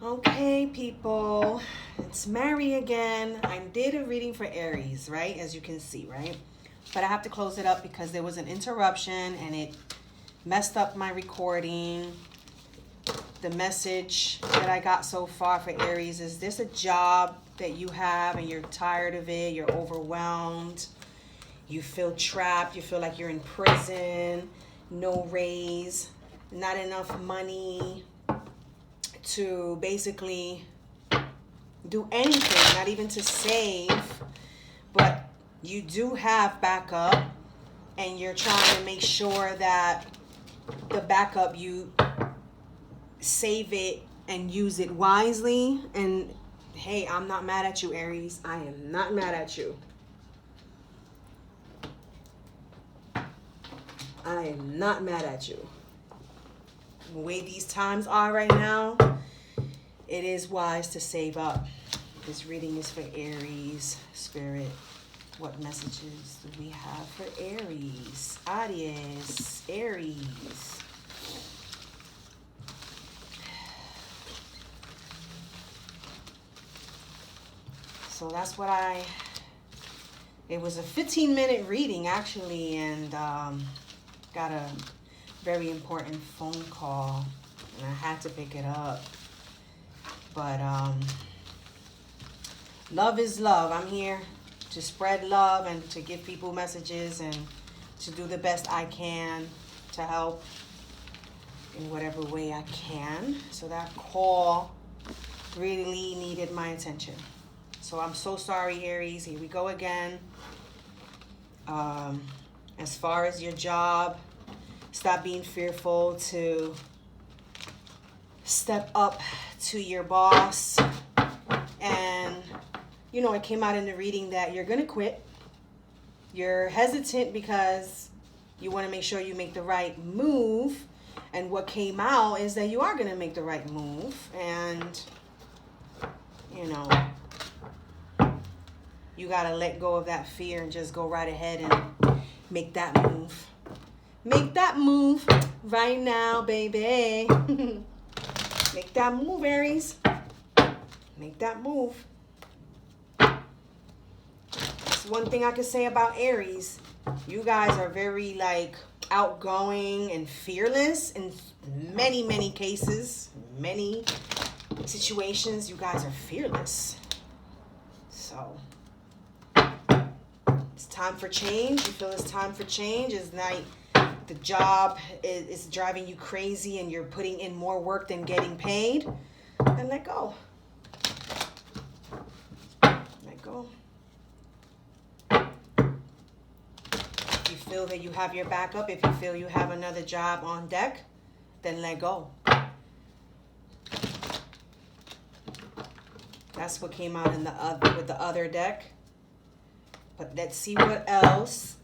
Okay, people, it's Mary again. I did a reading for Aries, right? As you can see, right? But I have to close it up because there was an interruption and it messed up my recording. The message that I got so far for Aries is this a job that you have and you're tired of it, you're overwhelmed, you feel trapped, you feel like you're in prison, no raise, not enough money to basically do anything, not even to save, but you do have backup and you're trying to make sure that the backup, you save it and use it wisely. And hey, I'm not mad at you, Aries. I am not mad at you. I am not mad at you. The way these times are right now, it is wise to save up. This reading is for Aries. Spirit, what messages do we have for Aries? Aries, Aries. So that's what it was a 15-minute reading actually, and got a very important phone call and I had to pick it up. But love is love. I'm here to spread love and to give people messages and to do the best I can to help in whatever way I can. So that call really needed my attention. So I'm so sorry, Aries. Here we go again. As far as your job, stop being fearful to step up to your boss. And, you know, it came out in the reading that you're going to quit. You're hesitant because you want to make sure you make the right move. And what came out is that you are going to make the right move. And, you know, you got to let go of that fear and just go right ahead and make that move. Make that move right now, baby. Make that move, Aries. Make that move. That's one thing I could say about Aries. You guys are very, like, outgoing and fearless in many, many cases. Many situations, you guys are fearless. So it's time for change. You feel it's time for change. It's not the job is driving you crazy and you're putting in more work than getting paid. Then let go. Let go. If you feel that you have your backup, if you feel you have another job on deck, then let go. That's what came out in with the other deck. But let's see what else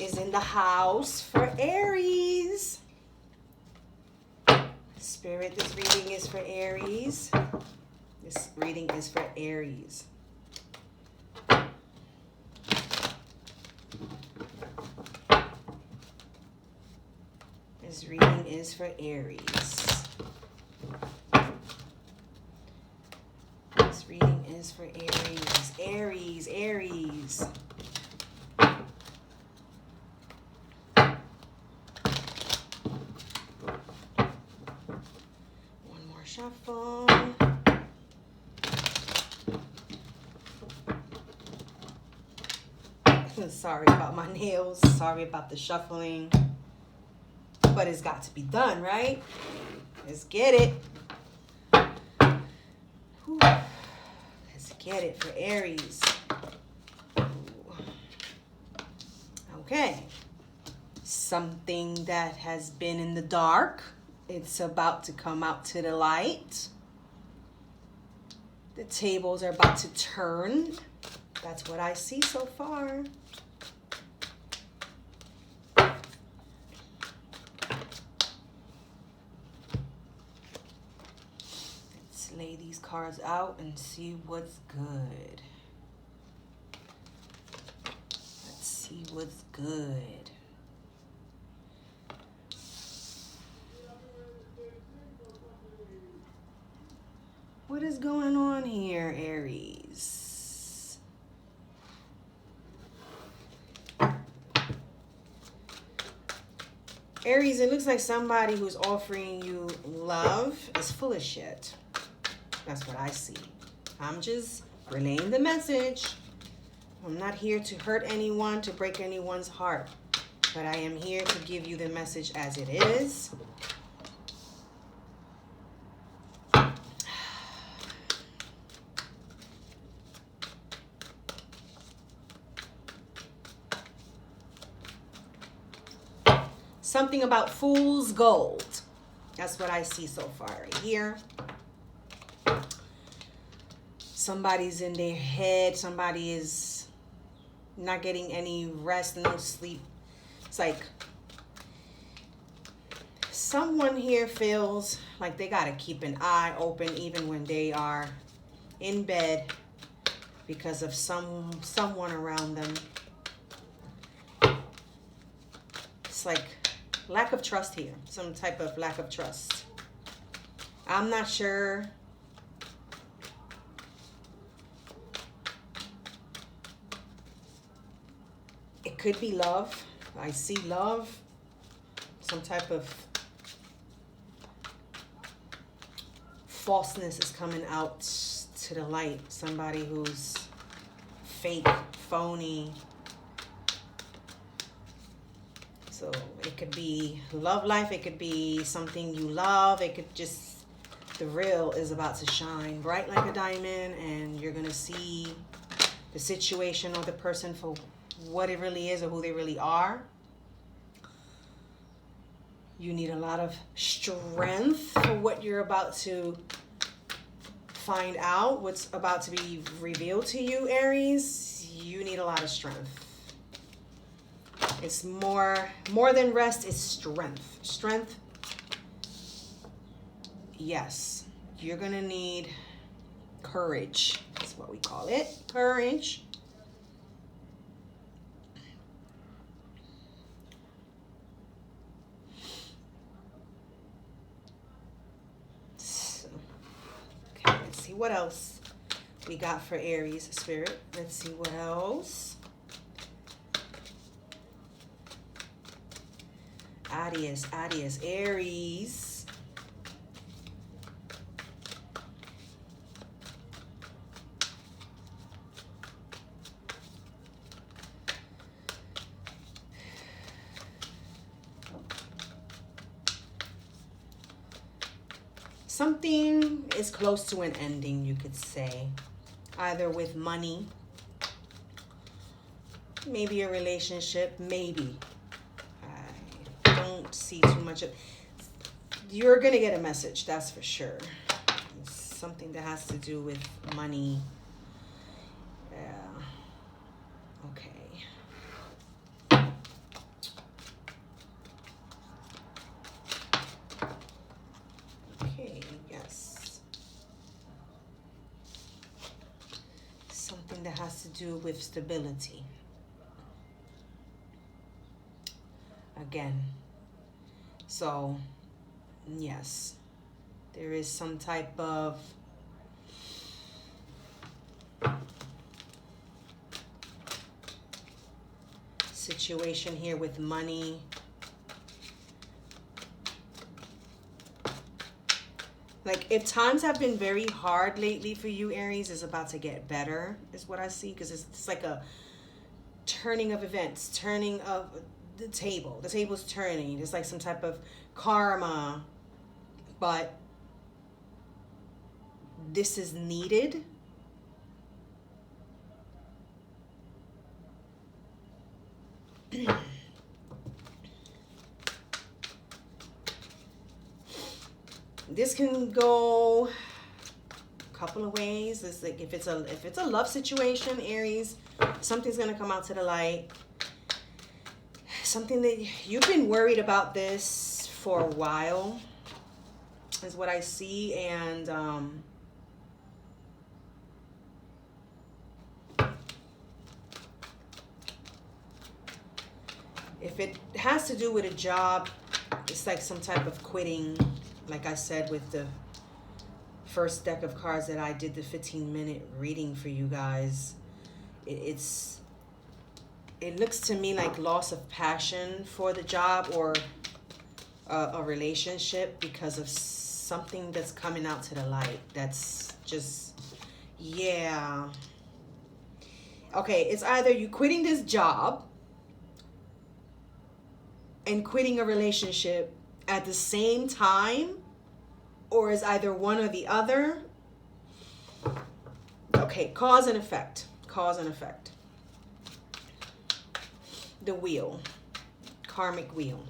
is in the house for Aries. Spirit, this reading is for Aries. This reading is for Aries. This reading is for Aries. This reading is for Aries. Aries, Aries. One more shuffle. Sorry about my nails. Sorry about the shuffling. But it's got to be done, right? Let's get it. Whew. Let's get it for Aries. Okay. Something that has been in the dark. It's about to come out to the light. The tables are about to turn. That's what I see so far. Let's lay these cards out and see what's good. Let's see what's good. What is going on here, Aries? Aries, it looks like somebody who's offering you love is full of shit. That's what I see. I'm just relaying the message. I'm not here to hurt anyone, to break anyone's heart. But I am here to give you the message as it is. Something about fool's gold. That's what I see so far right here. Somebody's in their head. Somebody is not getting any rest, no sleep. It's like someone here feels like they got to keep an eye open even when they are in bed because of someone around them. It's like lack of trust here. Some type of lack of trust. I'm not sure. It could be love. I see love. Some type of falseness is coming out to the light. Somebody who's fake, phony. So it could be love life. It could be something you love. It could just, the real is about to shine bright like a diamond, and you're going to see the situation or the person for what it really is or who they really are. You need a lot of strength for what you're about to find out, what's about to be revealed to you, Aries. You need a lot of strength. It's more than rest, it's strength. Strength, yes. You're going to need courage. That's what we call it. Courage. Okay, let's see what else we got for Aries, Spirit. Let's see what else. Aries, Aries. Something is close to an ending, you could say. Either with money, maybe a relationship, maybe. Don't see too much of. You're gonna get a message, that's for sure. It's something that has to do with money. Okay. Okay, yes. Something that has to do with stability. Again. So, yes, there is some type of situation here with money. Like, if times have been very hard lately for you, Aries, is about to get better, is what I see, because it's like a turning of events, turning of the table. The table's turning. It's like some type of karma, but this is needed. This can go a couple of ways. It's like if it's a love situation, Aries, something's gonna come out to the light. Something that you've been worried about this for a while is what I see. And if it has to do with a job, it's like some type of quitting, like I said, with the first deck of cards that I did the 15-minute reading for you guys. It looks to me like loss of passion for the job or a relationship because of something that's coming out to the light. That's just, yeah. Okay, it's either you quitting this job and quitting a relationship at the same time, or is either one or the other. Okay, cause and effect. Cause and effect. The wheel. Karmic wheel.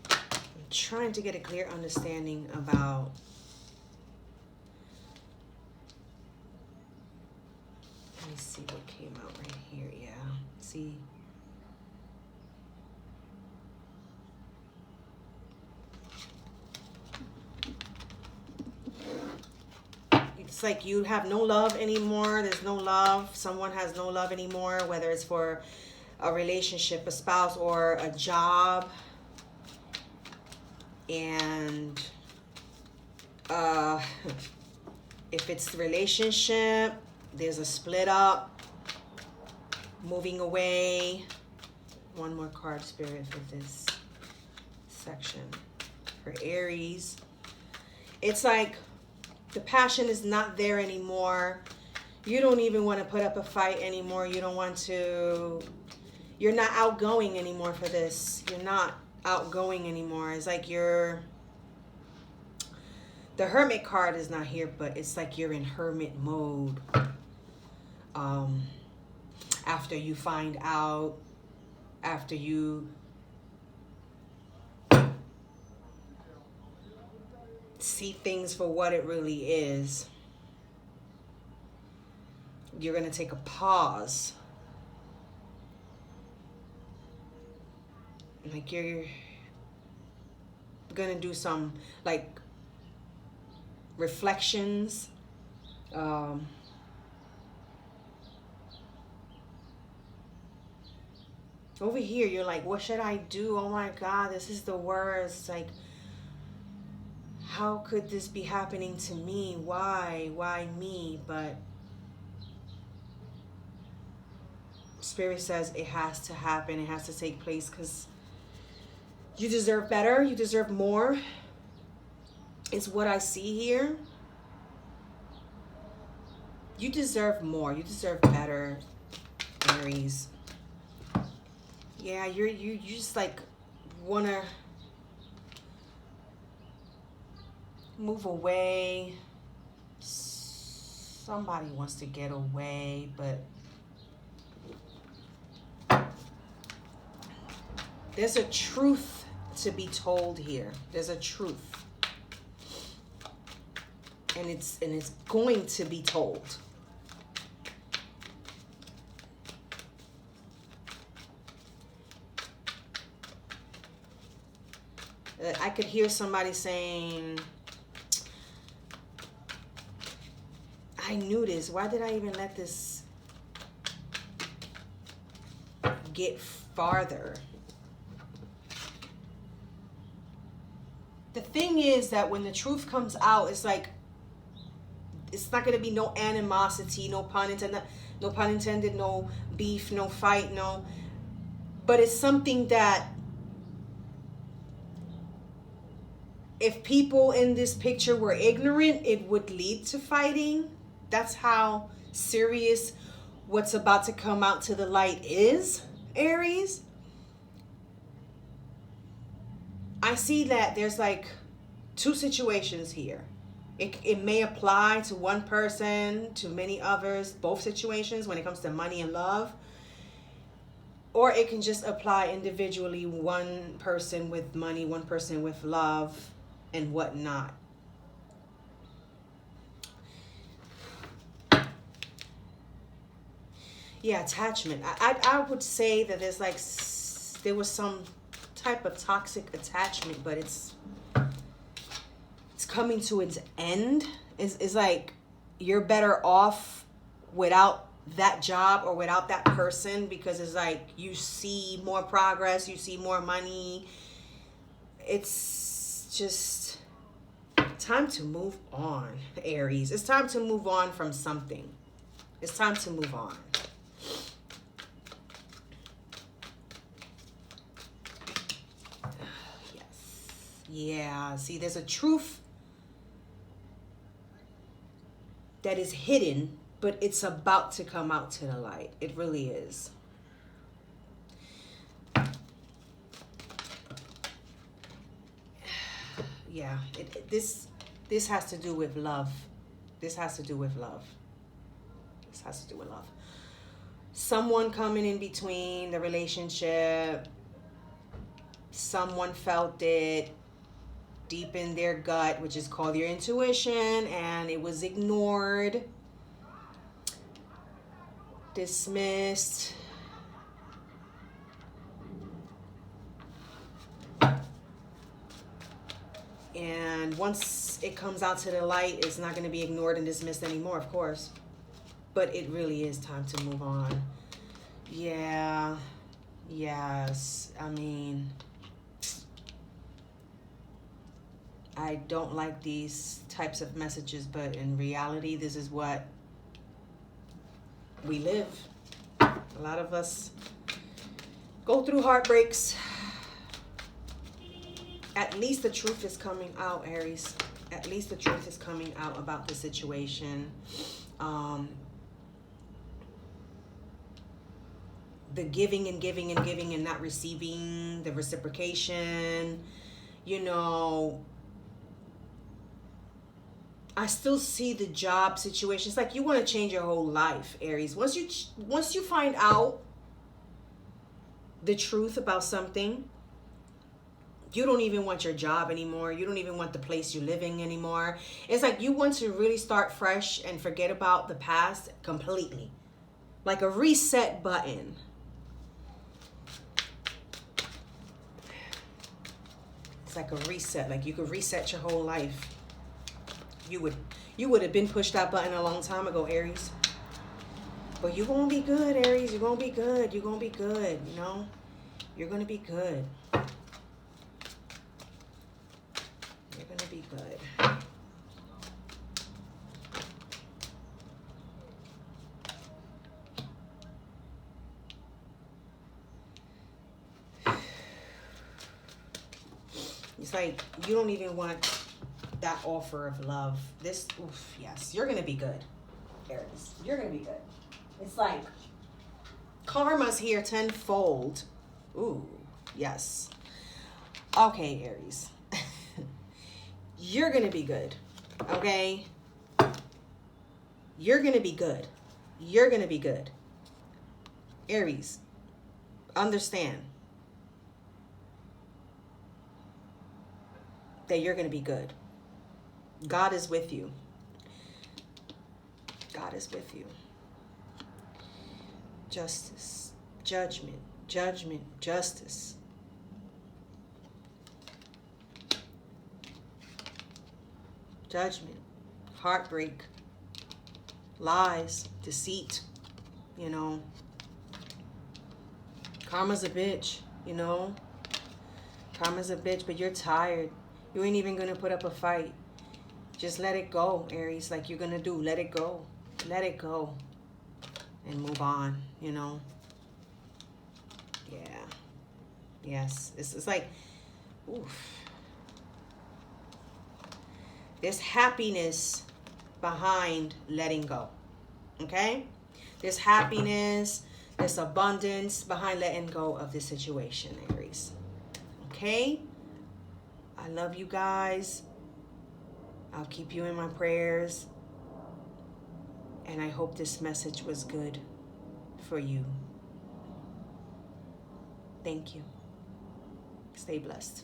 I'm trying to get a clear understanding about let me see what came out right here. Yeah. See. It's like you have no love anymore. There's no love. Someone has no love anymore, whether it's for a relationship, a spouse, or a job. And if it's the relationship, there's a split up, moving away. One more card, Spirit, for this section. For Aries, it's like the passion is not there anymore. You don't even want to put up a fight anymore. You don't want to, you're not outgoing anymore for this. You're not outgoing anymore. It's like the Hermit card is not here, but it's like you're in hermit mode. After you find out, after you see things for what it really is, you're going to take a pause. Like you're going to do some like reflections. Over here, you're like, what should I do? Oh my God, this is the worst. Like, how could this be happening to me? Why me? But Spirit says it has to happen. It has to take place because you deserve better. You deserve more. It's what I see here. You deserve more. You deserve better, Aries. Yeah, you just like wanna move away. Somebody wants to get away, but there's a truth to be told here. There's a truth. And it's going to be told. I could hear somebody saying, I knew this. Why did I even let this get farther? The thing is that when the truth comes out, it's like, it's not going to be no animosity, no pun intended, no beef, no fight, no. But it's something that if people in this picture were ignorant, it would lead to fighting. That's how serious what's about to come out to the light is, Aries. I see that there's like two situations here. It may apply to one person, to many others, both situations when it comes to money and love. Or it can just apply individually, one person with money, one person with love, and whatnot. Yeah, attachment. I would say that there was some type of toxic attachment, but it's coming to its end. It's like you're better off without that job or without that person, because it's like you see more progress, you see more money. It's just time to move on, Aries. It's time to move on from something. It's time to move on. Yes. Yeah. See, there's a truth that is hidden, but it's about to come out to the light. It really is. Yeah, this has to do with love. This has to do with love. This has to do with love. Someone coming in between the relationship. Someone felt it deep in their gut, which is called your intuition, and it was ignored, dismissed. And once it comes out to the light, it's not going to be ignored and dismissed anymore, of course. But it really is time to move on. Yeah. Yes. I mean, I don't like these types of messages, but in reality, this is what we live. A lot of us go through heartbreaks. At least the truth is coming out, Aries. At least the truth is coming out about the situation. The giving and giving and giving and not receiving the reciprocation. You know, I still see the job situation. It's like you want to change your whole life, Aries. Once you find out the truth about something, you don't even want your job anymore. You don't even want the place you're living anymore. It's like you want to really start fresh and forget about the past completely. Like a reset button. It's like a reset. Like you could reset your whole life. You would have been pushed that button a long time ago, Aries. But you're going to be good, Aries. You're going to be good. You're going to be good, you know? You're going to be good. You're going to be good. It's like you don't even want that offer of love. This, oof, yes, you're going to be good, Aries. You're going to be good. It's like karma's here tenfold. Ooh, yes. Okay, Aries. You're going to be good, okay? You're going to be good. You're going to be good. Aries, understand that you're going to be good. God is with you. God is with you. Justice, judgment, judgment, justice. Judgment, heartbreak, lies, deceit, you know. Karma's a bitch, you know. Karma's a bitch, but you're tired. You ain't even gonna put up a fight. Just let it go, Aries, like you're gonna do. Let it go. Let it go. And move on, you know. Yeah. Yes. It's like, oof. There's happiness behind letting go. Okay? There's happiness, there's abundance behind letting go of this situation, Aries. Okay? I love you guys. I'll keep you in my prayers. And I hope this message was good for you. Thank you. Stay blessed.